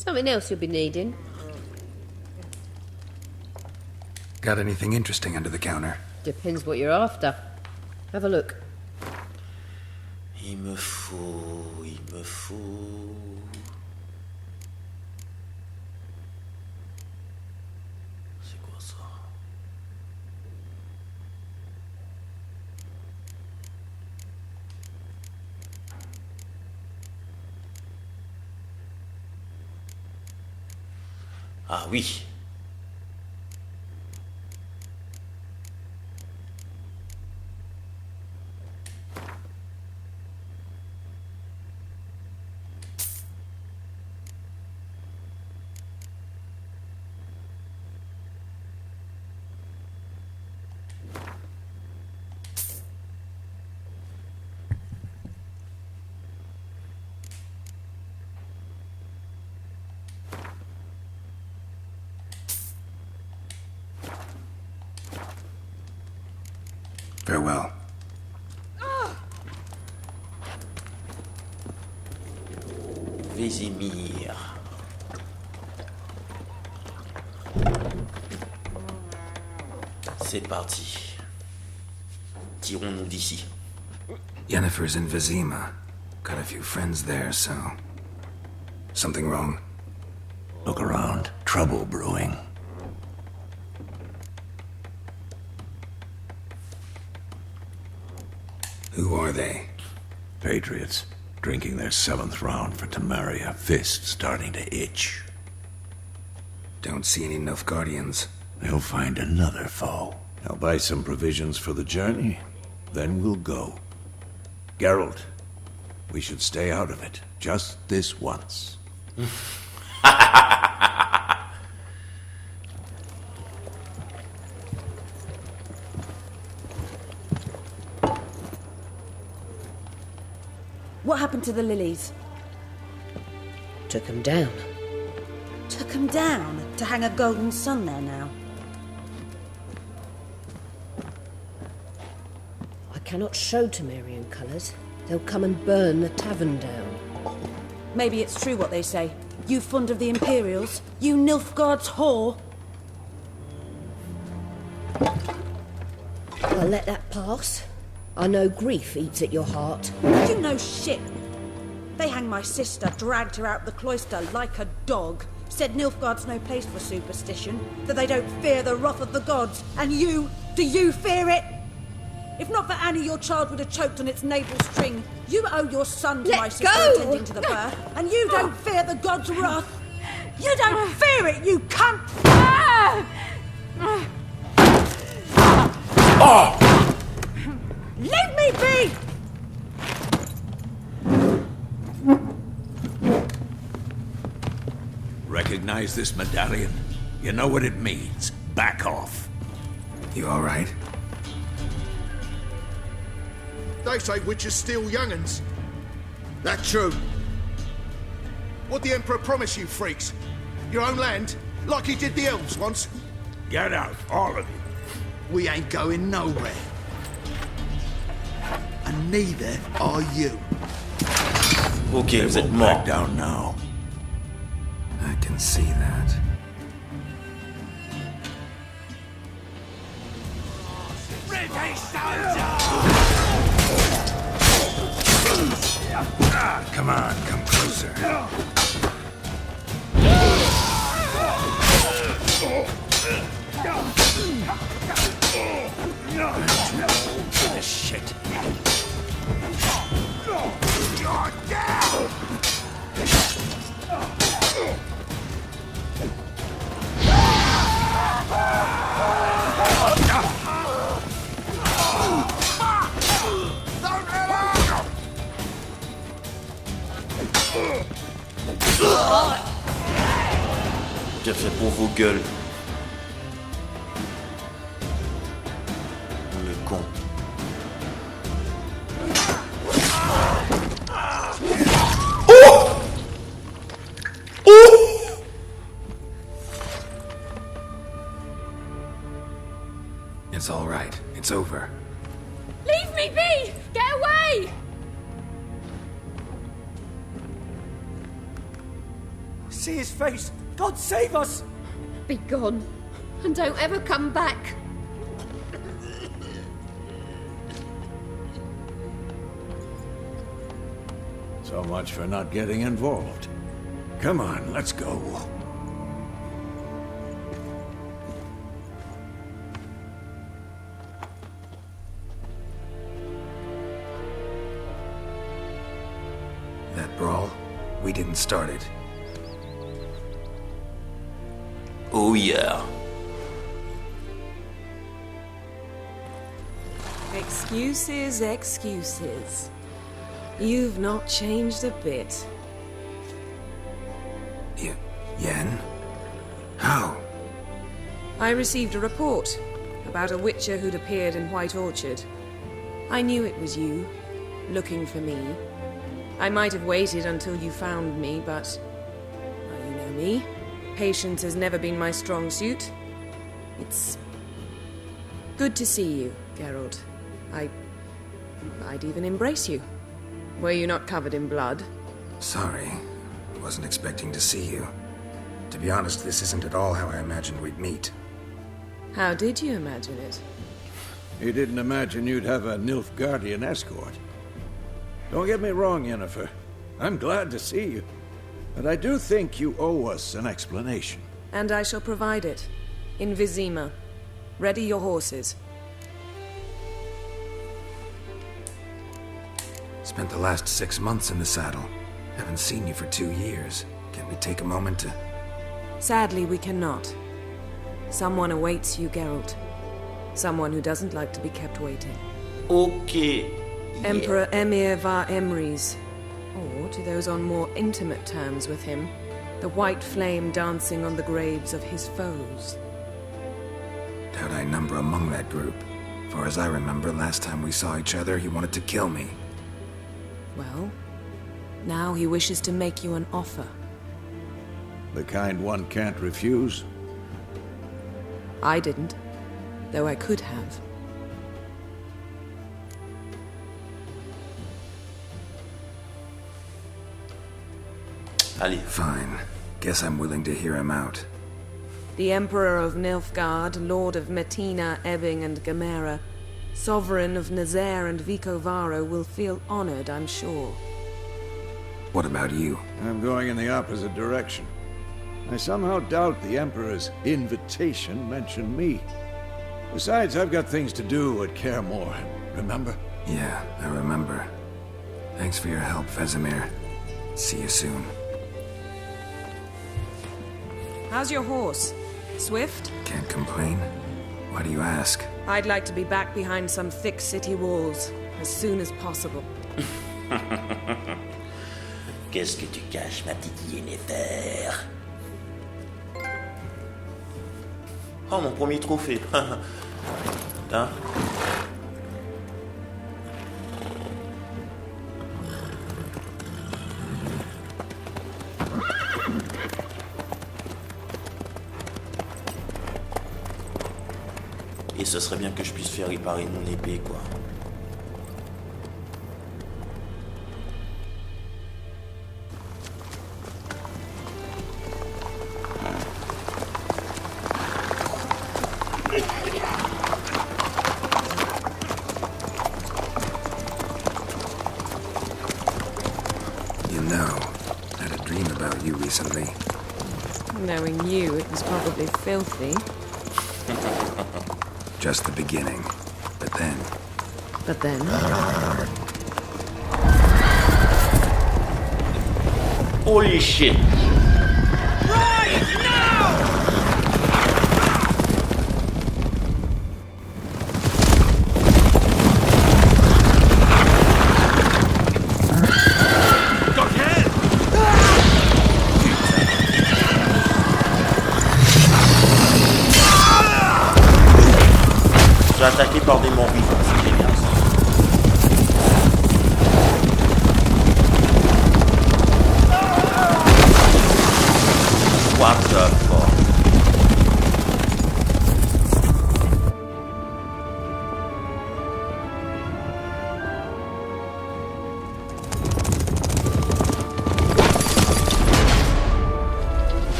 Something else you'll be needing? Got anything interesting under the counter? Depends what you're after. Have a look. Il me faut... C'est quoi ça? Ah oui. Farewell. Vésimir. C'est parti. Tirons-nous d'ici. Yennefer's in Vizima. Got a few friends there, so... Something wrong? Look around. Trouble brewing. Who are they? Patriots. Drinking their 7th round for Temeria. Fist starting to itch. Don't see any Nilfgaardians. They'll find another foe. I'll buy some provisions for the journey. Then we'll go. Geralt, we should stay out of it. Just this once. What happened to the lilies? Took 'em down. Took 'em down to hang a golden sun there now. I cannot show Temerian colours. They'll come and burn the tavern down. Maybe it's true what they say. You fond of the Imperials? You Nilfgaard's whore? I'll let that pass. I know grief eats at your heart. You know shit. They hanged my sister, dragged her out the cloister like a dog. Said Nilfgaard's no place for superstition, that they don't fear the wrath of the gods. And you, do you fear it? If not for Annie, your child would have choked on its navel string. You owe your son to Let my sister go! attending to the birth, and you don't fear the gods' wrath. You don't fear it, you cunt! Leave me be! Recognize this medallion? You know what it means. Back off. You alright? They say witches steal young'uns. That true. What the Emperor promise you, freaks? Your own land? Like he did the elves once? Get out, all of you. We ain't going nowhere. And neither are you. Ok, They vous êtes won't morts. back down now. I can see that. Come on, come closer. This shit. Bien fait pour vos gueules. Le con. It's all right. It's over. Leave me be! Get away! see his face. God save us! Be gone. And don't ever come back. So much for not getting involved. Come on, let's go. That brawl, we didn't start it. Oh yeah. Excuses, excuses. You've not changed a bit. Yen? How? I received a report about a witcher who'd appeared in White Orchard. I knew it was you, looking for me. I might have waited until you found me, but... well, you know me. Patience has never been my strong suit. It's... good to see you, Geralt. I'd even embrace you. Were you not covered in blood? Sorry. Wasn't expecting to see you. To be honest, this isn't at all how I imagined we'd meet. How did you imagine it? You didn't imagine you'd have a Nilfgaardian escort. Don't get me wrong, Yennefer. I'm glad to see you. But I do think you owe us an explanation. And I shall provide it. In Vizima. Ready your horses. Spent the last 6 months in the saddle. Haven't seen you for 2 years. Can we take a moment to... Sadly, we cannot. Someone awaits you, Geralt. Someone who doesn't like to be kept waiting. Okay. Emperor Emir var Emrys. Or, to those on more intimate terms with him, the white flame dancing on the graves of his foes. Doubt I number among that group. For as I remember, last time we saw each other, he wanted to kill me. Well, now he wishes to make you an offer. The kind one can't refuse. I didn't, though I could have. Allez. Fine. Guess I'm willing to hear him out. The Emperor of Nilfgaard, Lord of Metina, Ebbing and Gamera, Sovereign of Nazaire and Vicovaro will feel honored, I'm sure. What about you? I'm going in the opposite direction. I somehow doubt the Emperor's invitation mentioned me. Besides, I've got things to do at Kaer Morhen, remember? Yeah, I remember. Thanks for your help, Vesemir. See you soon. How's your horse? Swift? Can't complain. Why do you ask? I'd like to be back behind some thick city walls as soon as possible. Qu'est-ce que tu caches, ma petite Yennefer? Oh, mon premier trophée. Hein? Et ce serait bien que je puisse faire réparer mon épée, quoi. You know, I had a dream about you recently. Knowing you, it was probably filthy. Just the beginning. But then... But then... Holy shit! Je suis attaqué par des morts vivants, c'est génial ça.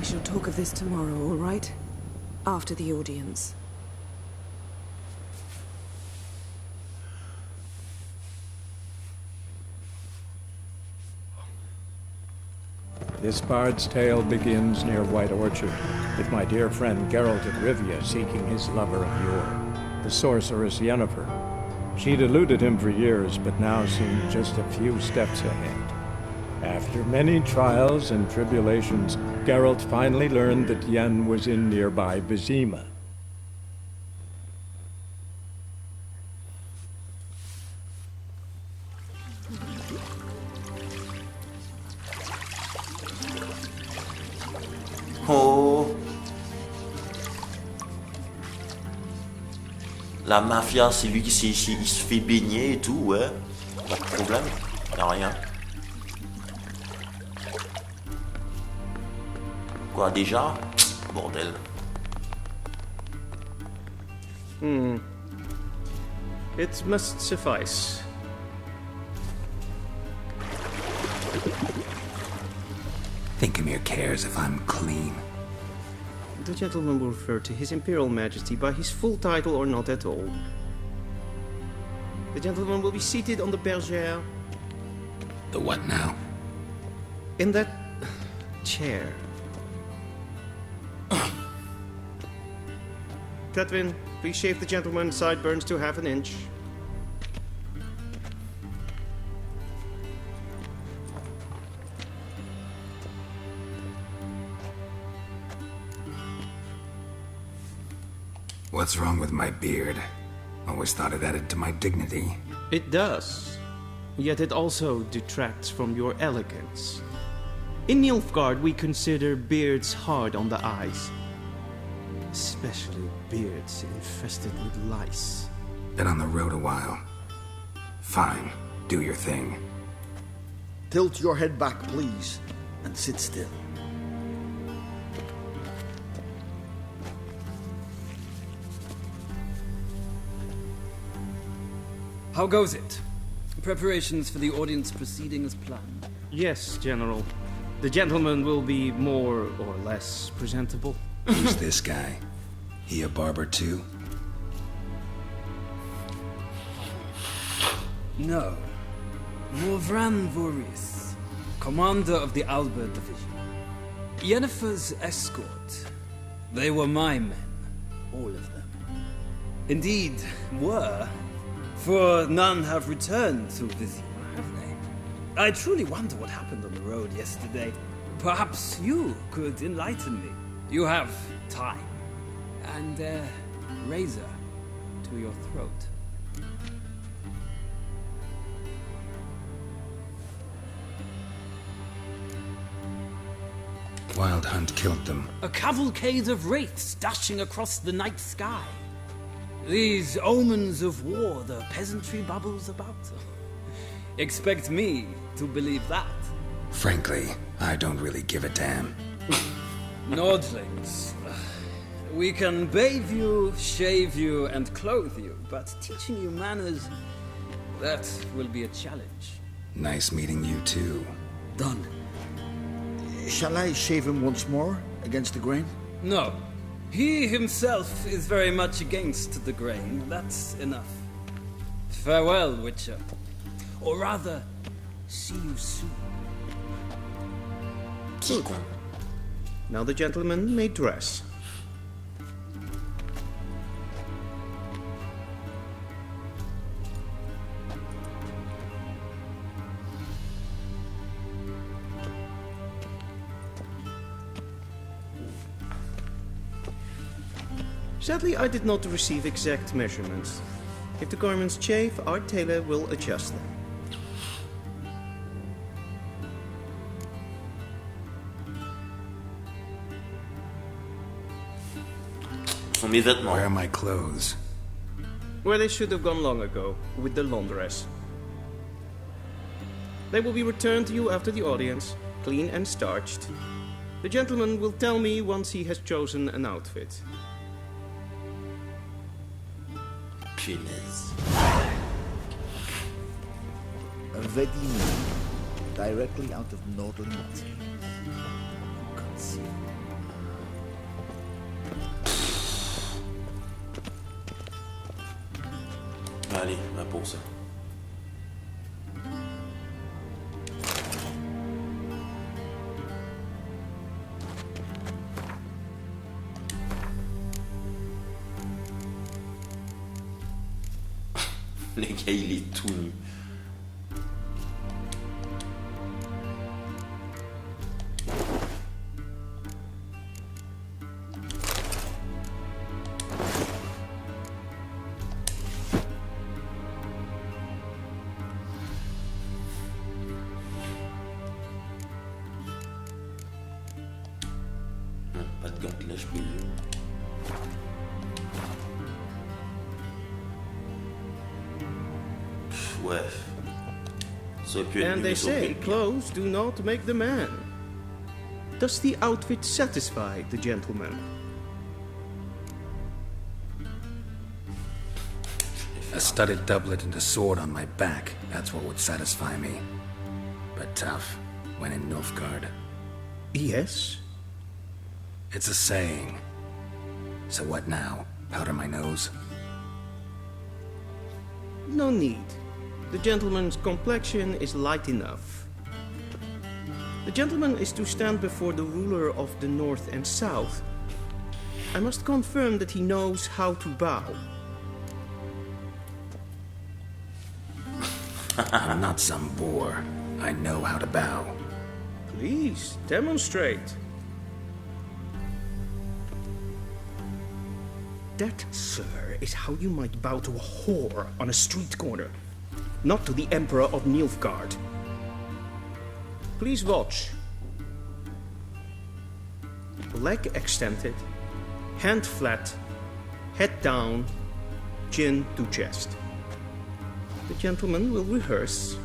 shall talk of this tomorrow, all right? After the audience. This bard's tale begins near White Orchard, with my dear friend Geralt of Rivia seeking his lover of yore, the sorceress Yennefer. She'd eluded him for years, but now seemed just a few steps ahead. After many trials and tribulations, Geralt finally learned that Yen was in nearby Vizima. Oh. La mafia, c'est lui qui il se fait baigner et tout, ouais. Pas de problème, y'a rien. Quoi, déjà? Bordel. It must suffice. Thinkemere cares if I'm clean. The gentleman will refer to His Imperial Majesty by his full title or not at all. The gentleman will be seated on the bergère. The what now? In that chair. Catwin, please shave the gentleman's sideburns to half an inch. What's wrong with my beard? Always thought it added to my dignity. It does. Yet it also detracts from your elegance. In Nilfgaard, we consider beards hard on the eyes. Especially beards infested with lice. Been on the road a while. Fine, do your thing. Tilt your head back, please, and sit still. How goes it? Preparations for the audience proceeding as planned? Yes, General. The gentleman will be more or less presentable. Who's this guy? He a barber too? No. Morvran Voris, commander of the Albert Division. Yennefer's escort. They were my men. All of them. Indeed, were. For none have returned to Vizima, have they? I truly wonder what happened on the road yesterday. Perhaps you could enlighten me. You have time. And a razor to your throat. Wild Hunt killed them. A cavalcade of wraiths dashing across the night sky. These omens of war the peasantry bubbles about. Expect me to believe that. Frankly, I don't really give a damn. Nordlings. We can bathe you, shave you, and clothe you, but teaching you manners, that will be a challenge. Nice meeting you too. Done. Shall I shave him once more, against the grain? No. He himself is very much against the grain. That's enough. Farewell, Witcher. Or rather, see you soon. Good. Now the gentleman may dress. Sadly, I did not receive exact measurements. If the garments chafe, our tailor will adjust them. Where are my clothes? Where they should have gone long ago, with the laundress. They will be returned to you after the audience, clean and starched. The gentleman will tell me once he has chosen an outfit. Punaise. A Vedimi, directly out of Nordland. Allez, va pour ça. Les gars, il est tout nu. Pas de gantelage payé. Ouais. Ça aurait pu être And mieux, they mais ça aurait say pu être pire. clothes do not make the man. Does the outfit satisfy the gentleman? A studded doublet and a sword on my back, that's what would satisfy me. But tough, when in Nilfgaard. Yes. It's a saying. So what now? Powder my nose? No need. The gentleman's complexion is light enough. The gentleman is to stand before the ruler of the North and South. I must confirm that he knows how to bow. I'm not some boor. I know how to bow. Please, demonstrate. That, sir, is how you might bow to a whore on a street corner, not to the Emperor of Nilfgaard. Please watch. Leg extended, hand flat, head down, chin to chest. The gentleman will rehearse.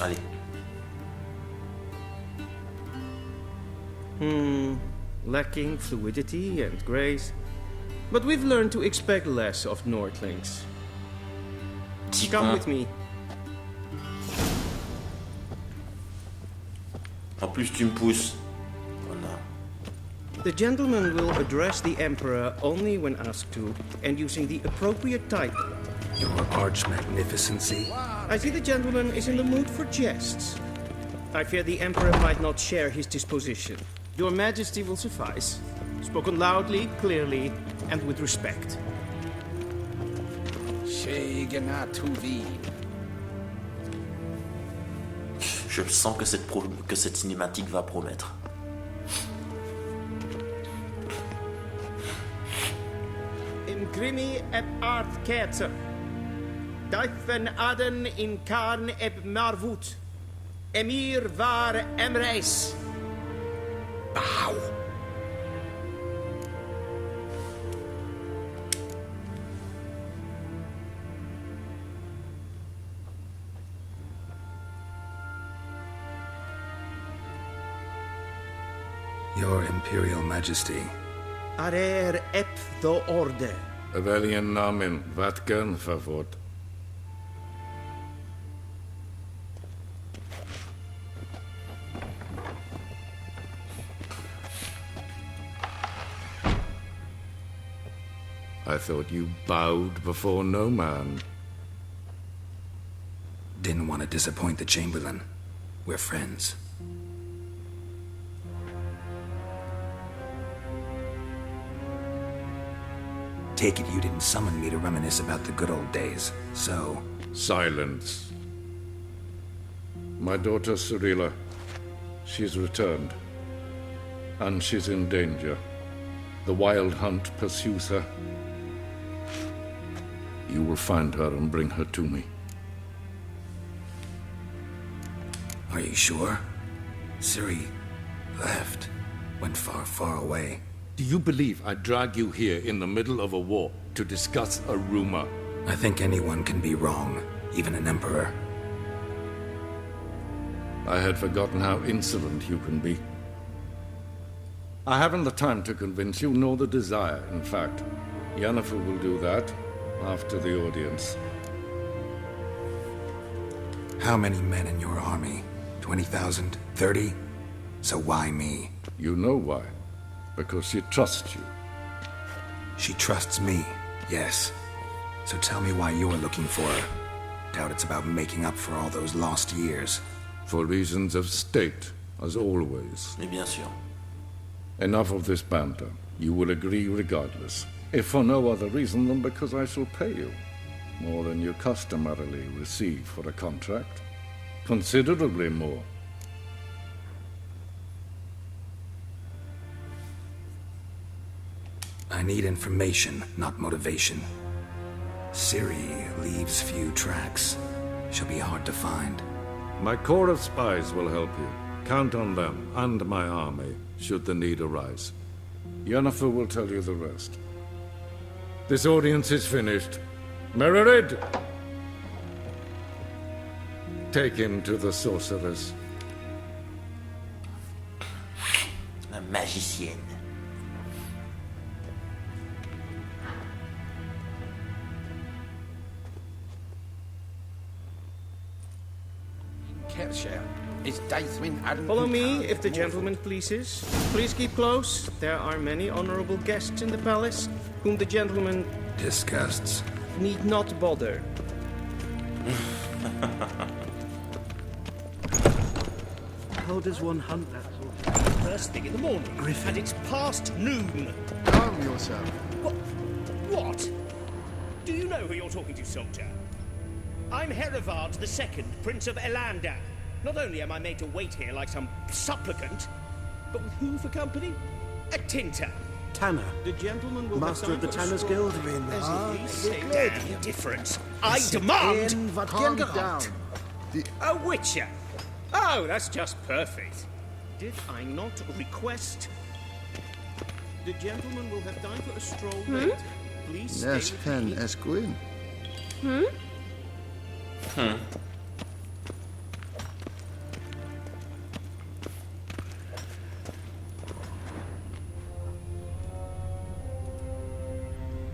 Allez. Lacking fluidity and grace. But we've learned to expect less of Nordlings. Come with me. En plus, tu me pousses. Voilà. The gentleman will address the Emperor only when asked to, and using the appropriate title. Your arch magnificency? I see the gentleman is in the mood for jests. I fear the Emperor might not share his disposition. Your Majesty will suffice. Spoken loudly, clearly, and with respect. Je sens que cette cinématique va promettre. In grimi eb art ketzer. Dijfen aden in karn eb marvoet. Emir var emreis. Bow! Your Imperial Majesty. Arer eb the orde. Velian namen, vatkan favot. I thought you bowed before no man. Didn't want to disappoint the Chamberlain. We're friends. Take it you didn't summon me to reminisce about the good old days, so... Silence. My daughter Cyrilla, she's returned. And she's in danger. The Wild Hunt pursues her. You will find her and bring her to me. Are you sure? Ciri left. Went far, far away. Do you believe I drag you here in the middle of a war to discuss a rumor? I think anyone can be wrong, even an emperor. I had forgotten how insolent you can be. I haven't the time to convince you, nor the desire, in fact. Yennefer will do that, after the audience. How many men in your army? 20,000? 30? So why me? You know why. Because she trusts you. She trusts me, yes. So tell me why you're looking for her. Doubt it's about making up for all those lost years. For reasons of state, as always. Mais bien sûr. Enough of this banter. You will agree regardless. If for no other reason than because I shall pay you. More than you customarily receive for a contract. Considerably more. I need information, not motivation. Ciri leaves few tracks. She'll be hard to find. My corps of spies will help you. Count on them, and my army, should the need arise. Yennefer will tell you the rest. This audience is finished. Mererid! Take him to the sorceress. La magicienne. Follow me, if the gentleman pleases. Please keep close. There are many honorable guests in the palace, whom the gentleman disgusts. Need not bother. How does one hunt that sort of First thing in the morning, Griffin. and it's past noon. Calm yourself. What? Do you know who you're talking to, soldier? I'm Herivard II, Prince of Elander. Not only am I made to wait here like some supplicant, but with who for company? A tinter. Tanner. The gentleman will Master of the Tanners Guild. Damn difference. I demand... Calm down. A witcher. Oh, that's just perfect. Did I not request? The gentleman will have time for a stroll later. Please stay with me.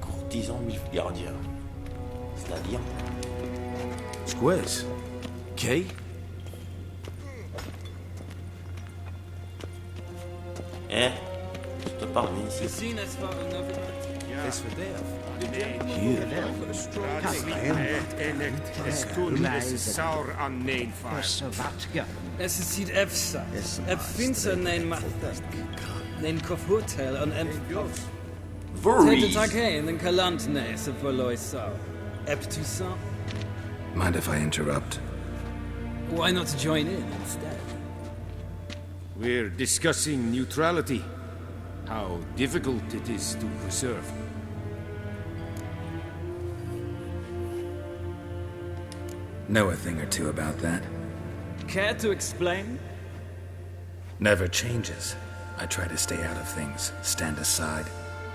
Courtisan gardien. C'est-à-dire... Squiz. Key? Eh? Je te parle ici. Es is siet efsa. Ep finser nein machtak. Nein kofurtel an Voorhees. Tag in den kalant nes of Verloisau. Ep Toussaint. Mind if I interrupt? Why not join in instead? We're discussing neutrality. How difficult it is to preserve. Know a thing or two about that? Care to explain? Never changes. I try to stay out of things, stand aside.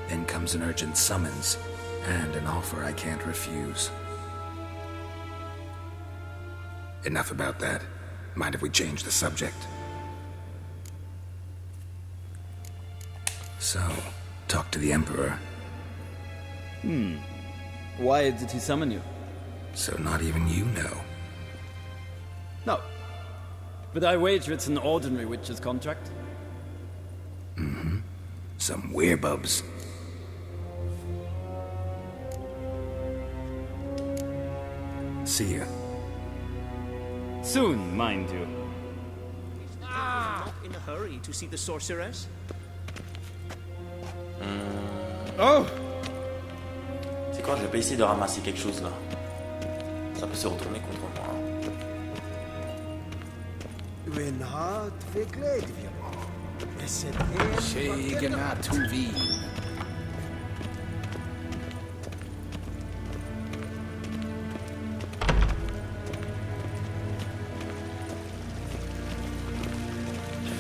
Then comes an urgent summons, and an offer I can't refuse. Enough about that. Mind if we change the subject? So, talk to the Emperor. Why did he summon you? So not even you know. No. But I wager it's an ordinary witcher's contract. Mm-hmm. Some werebubs. See ya. Soon, mind you. Not in a hurry to see the sorceress. Oh! C'est quoi, je vais pas essayer de ramasser quelque chose là. Ça peut se retourner contre moi.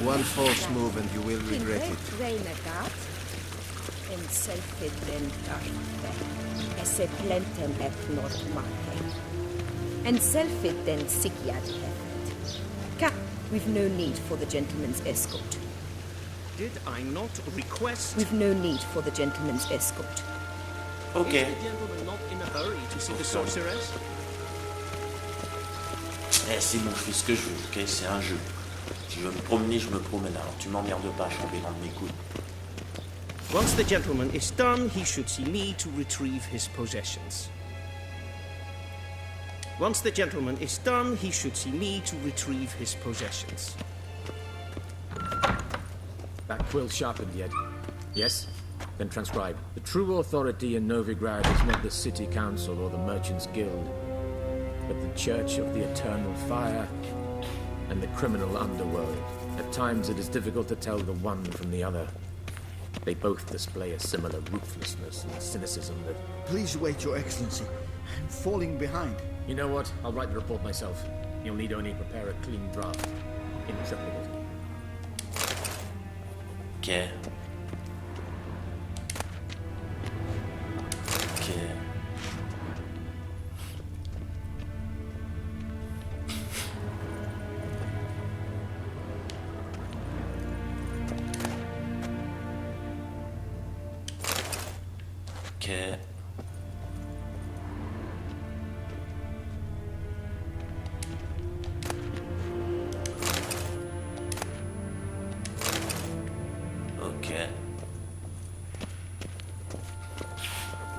One false move and you will regret it. En self-ident esse plentem et normate. En self-ident sikiat hefet. Ka, we've no need for the gentleman's escort. Did I not request? We've no need for the gentleman's escort. Ok. Is the gentleman not in a hurry to see the sorceress? Eh, c'est bon, je fais ce que je veux, ok? C'est un jeu. Si je veux me promener, je me promène. Alors tu m'emmerdes pas, chambellan de mes couilles. Once the gentleman is done, he should see me to retrieve his possessions. Once the gentleman is done, he should see me to retrieve his possessions. That quill sharpened yet? Yes? Then transcribe. The true authority in Novigrad is not the city council or the merchants' guild, but the Church of the Eternal Fire and the criminal underworld. At times it is difficult to tell the one from the other. They both display a similar ruthlessness and cynicism that... Please wait, Your Excellency. I'm falling behind. You know what? I'll write the report myself. You'll need only prepare a clean draft. In triplicate. Ok. Ok. Ok. Ok.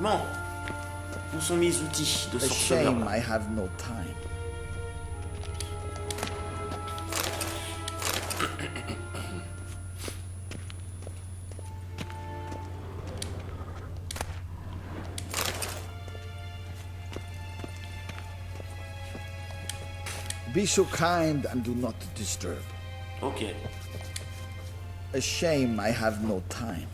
Bon. Où sont mes outils de A sorceleur shame là? I have no time. Be so kind and do not disturb. Ok. A shame I have no time.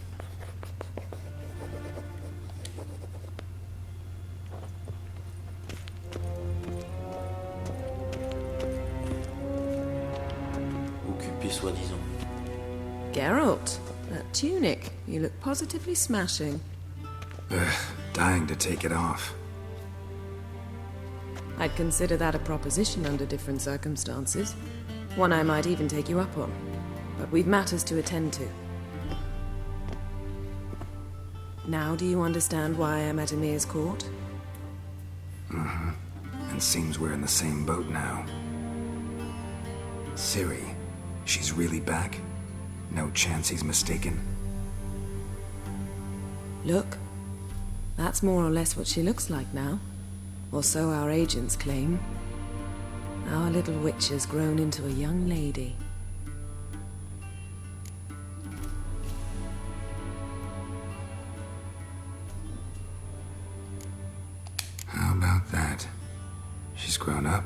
Occupé soi-disant. Geralt, that tunic. You look positively smashing. Ugh, dying to take it off. I'd consider that a proposition under different circumstances. One I might even take you up on. But we've matters to attend to. Now do you understand why I'm at Emir's court? Mm-hmm. And seems we're in the same boat now. Ciri, she's really back? No chance he's mistaken? Look, that's more or less what she looks like now. Or so our agents claim. Our little witch has grown into a young lady. How about that? She's grown up?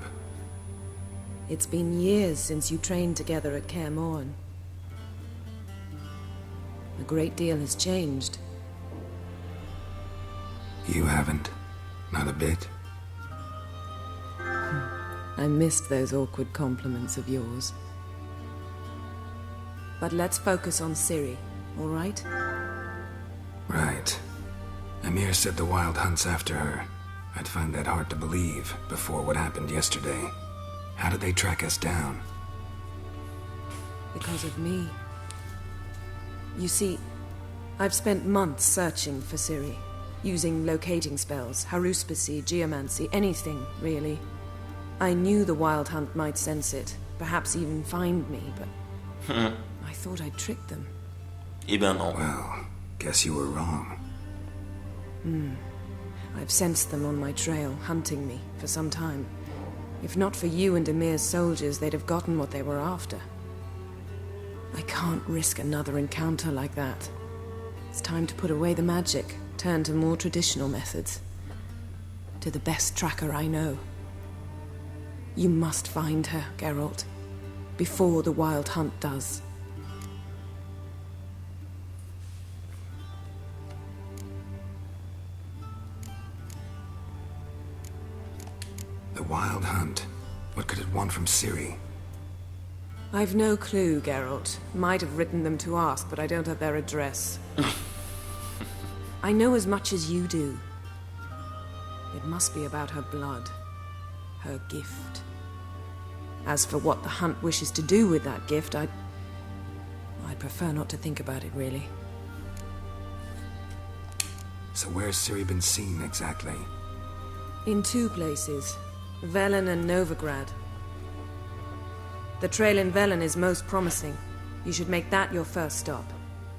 It's been years since you trained together at Kaer Morhen. A great deal has changed. You haven't? Not a bit? I missed those awkward compliments of yours. But let's focus on Ciri, all right? Right. Emir said the Wild Hunt's after her. I'd find that hard to believe before what happened yesterday. How did they track us down? Because of me. You see, I've spent months searching for Ciri, using locating spells, haruspicy, geomancy, anything, really. I knew the Wild Hunt might sense it, perhaps even find me, but I thought I'd tricked them. Eh ben non. Well, guess you were wrong. I've sensed them on my trail, hunting me, for some time. If not for you and Emir's soldiers, they'd have gotten what they were after. I can't risk another encounter like that. It's time to put away the magic, turn to more traditional methods. To the best tracker I know. You must find her, Geralt, before the Wild Hunt does. The Wild Hunt? What could it want from Ciri? I've no clue, Geralt. Might have written them to ask, but I don't have their address. I know as much as you do. It must be about her blood. Her gift. As for what the Hunt wishes to do with that gift, I'd prefer not to think about it, really. So where's Ciri been seen exactly? In 2 places, Velen and Novigrad. The trail in Velen is most promising. You should make that your first stop.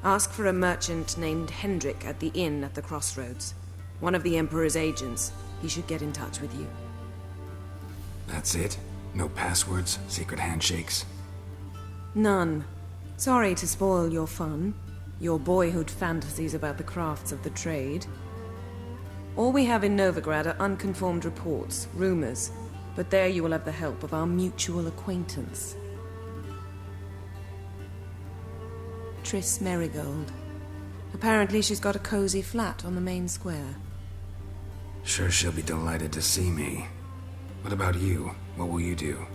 Ask for a merchant named Hendrik at the inn at the crossroads. One of the Emperor's agents. He should get in touch with you. That's it? No passwords, secret handshakes? None. Sorry to spoil your fun, your boyhood fantasies about the crafts of the trade. All we have in Novigrad are unconfirmed reports, rumors, but there you will have the help of our mutual acquaintance. Triss Merigold. Apparently she's got a cozy flat on the main square. Sure she'll be delighted to see me. What about you? What will you do?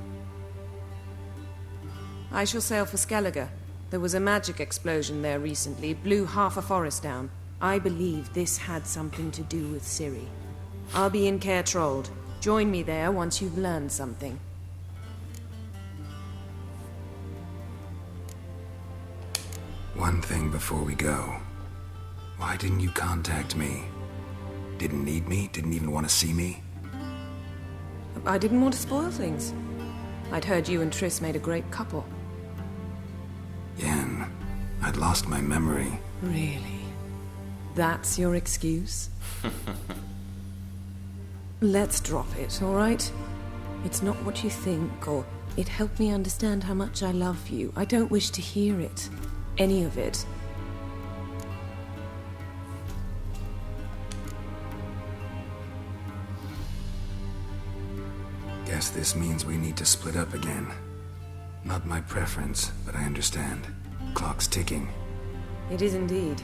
I shall sail for Skellige. There was a magic explosion there recently, blew half a forest down. I believe this had something to do with Ciri. I'll be in Caer Trold. Join me there once you've learned something. One thing before we go. Why didn't you contact me? Didn't need me? Didn't even want to see me? I didn't want to spoil things. I'd heard you and Triss made a great couple. Yen, I'd lost my memory. Really? That's your excuse? Let's drop it, all right? It's not what you think, or it helped me understand how much I love you. I don't wish to hear it. Any of it. Guess this means we need to split up again. Not my preference, but I understand. Clock's ticking. It is indeed.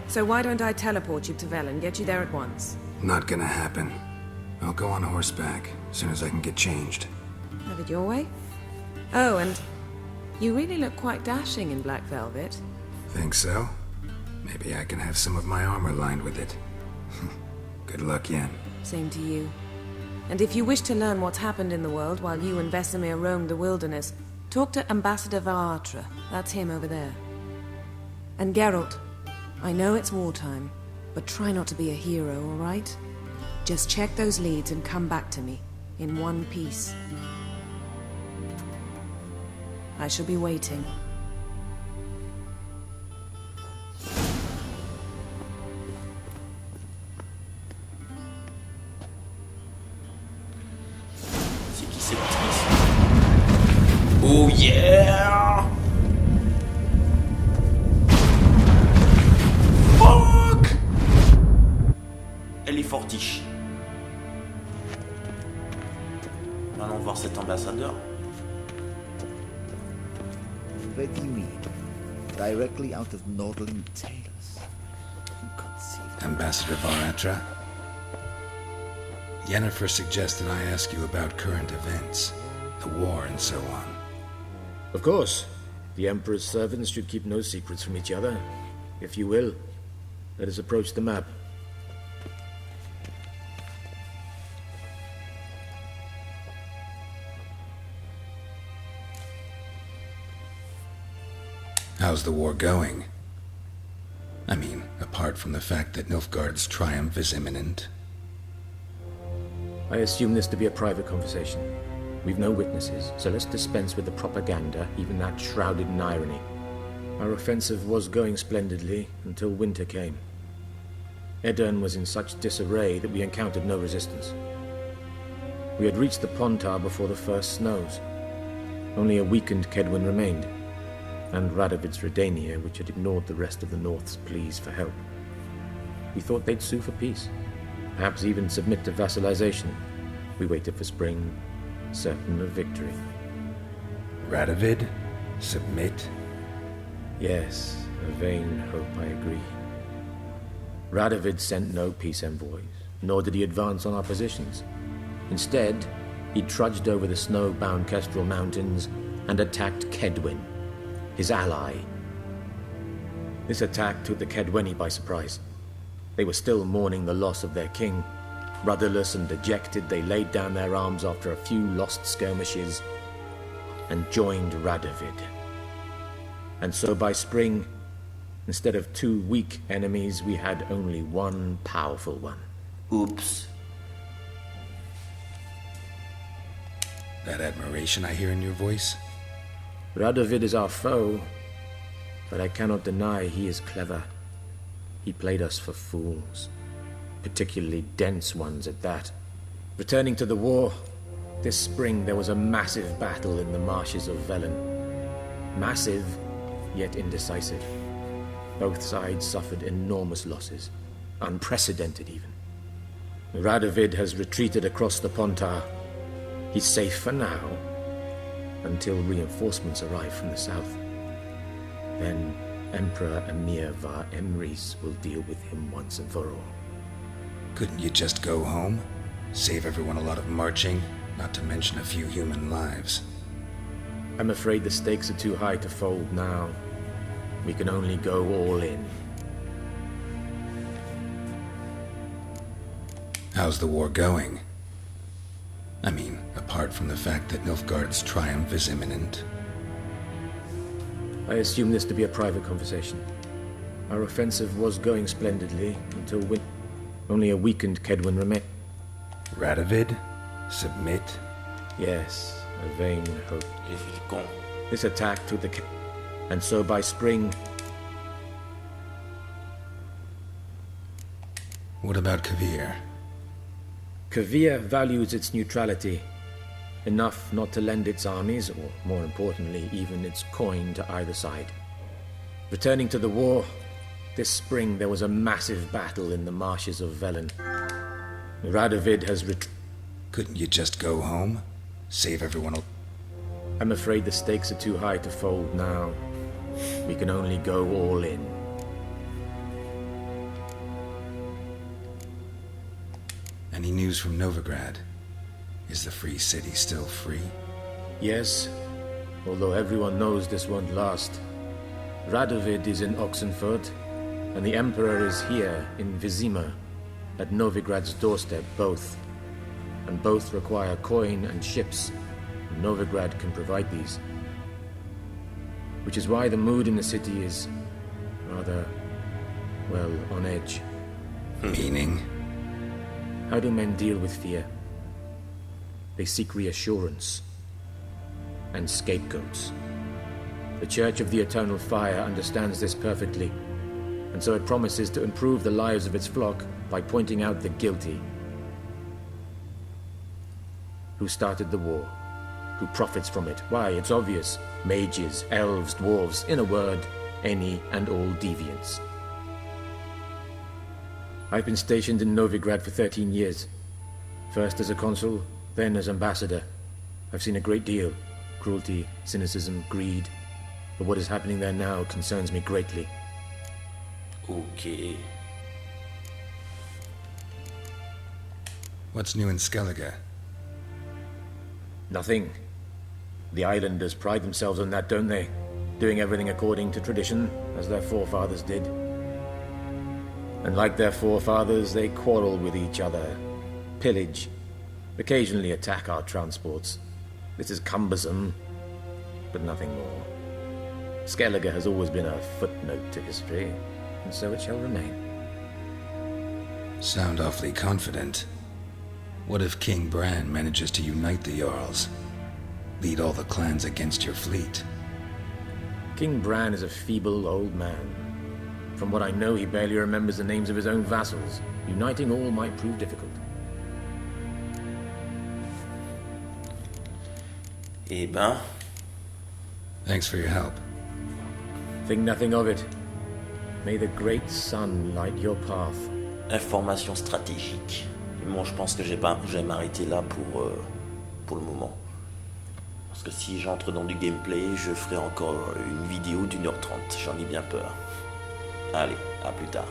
So why don't I teleport you to Velen, get you there at once? Not gonna happen. I'll go on horseback, as soon as I can get changed. Have it your way? Oh, and you really look quite dashing in black velvet. Think so? Maybe I can have some of my armor lined with it. Good luck, Yen. Same to you. And if you wish to learn what's happened in the world while you and Vesemir roamed the wilderness, talk to Ambassador Varatra. That's him over there. And Geralt, I know it's wartime, but try not to be a hero, all right? Just check those leads and come back to me, in one piece. I shall be waiting. Oh yeah! Fuck! Elle est fortiche. Allons voir cet ambassadeur. Ready directly out of Nordling tales. Ambassador Varatra? Yennefer suggested I ask you about current events, the war and so on. Of course. The Emperor's servants should keep no secrets from each other. If you will, let us approach the map. How's the war going? I mean, apart from the fact that Nilfgaard's triumph is imminent. I assume this to be a private conversation. We've no witnesses, so let's dispense with the propaganda, even that shrouded in irony. Our offensive was going splendidly until winter came. Edirn was in such disarray that we encountered no resistance. We had reached the Pontar before the first snows. Only a weakened Kedwin remained, and Radovid's Redania, which had ignored the rest of the North's pleas for help. We thought they'd sue for peace, perhaps even submit to vassalization. We waited for spring, certain of victory. Radovid? Submit? Yes, a vain hope, I agree. Radovid sent no peace envoys, nor did he advance on our positions. Instead, he trudged over the snow-bound Kestrel Mountains and attacked Kedwin, his ally. This attack took the Kedweni by surprise. They were still mourning the loss of their king. Rudderless and dejected, they laid down their arms after a few lost skirmishes and joined Radovid. And so by spring, Instead of 2 weak enemies, we had only 1 powerful one. Oops. That admiration I hear in your voice? Radovid is our foe, but I cannot deny he is clever. He played us for fools, particularly dense ones at that. Returning to the war, this spring there was a massive battle in the marshes of Velen. Massive, yet indecisive. Both sides suffered enormous losses, unprecedented even. Radovid has retreated across the Pontar. He's safe for now, until reinforcements arrive from the south. Then Emperor Emir var Emrys will deal with him once and for all. Couldn't you just go home? Save everyone a lot of marching, not to mention a few human lives. I'm afraid the stakes are too high to fold now. We can only go all in. How's the war going? I mean, apart from the fact that Nilfgaard's triumph is imminent. I assume this to be a private conversation. Our offensive was going splendidly until only a weakened Kedwin remained. Radovid? Submit? Yes, a vain hope. This attack took the... And so by spring... What about Kavir? Kavir values its neutrality, enough not to lend its armies, or more importantly, even its coin to either side. Returning to the war, this spring there was a massive battle in the marshes of Velen. Radovid has Couldn't you just go home? Save everyone I'm afraid the stakes are too high to fold now. We can only go all in. Any news from Novigrad? Is the free city still free? Yes, although everyone knows this won't last. Radovid is in Oxenfurt, and the Emperor is here in Vizima, at Novigrad's doorstep, both. And both require coin and ships. Novigrad can provide these. Which is why the mood in the city is rather, well, on edge. Meaning? How do men deal with fear? They seek reassurance and scapegoats. The Church of the Eternal Fire understands this perfectly, and so it promises to improve the lives of its flock by pointing out the guilty. Who started the war? Who profits from it? Why, it's obvious. Mages, elves, dwarves, in a word, any and all deviants. I've been stationed in Novigrad for 13 years. First as a consul, then as ambassador. I've seen a great deal. Cruelty, cynicism, greed. But what is happening there now concerns me greatly. Okay. What's new in Skellige? Nothing. The islanders pride themselves on that, don't they? Doing everything according to tradition, as their forefathers did. And like their forefathers, they quarrel with each other, pillage, occasionally attack our transports. This is cumbersome, but nothing more. Skellige has always been a footnote to history, and so it shall remain. Sound awfully confident. What if King Bran manages to unite the Jarls? Lead all the clans against your fleet? King Bran is a feeble old man. From what I know, he barely remembers the names of his own vassals. Uniting all might prove difficult. Eh ben... Thanks for your help. Think nothing of it. May the great sun light your path. Information stratégique. Bon, je pense que je vais m'arrêter là pour le moment. Parce que si j'entre dans du gameplay, je ferai encore une vidéo d'1h30. J'en ai bien peur. Allez, à plus tard.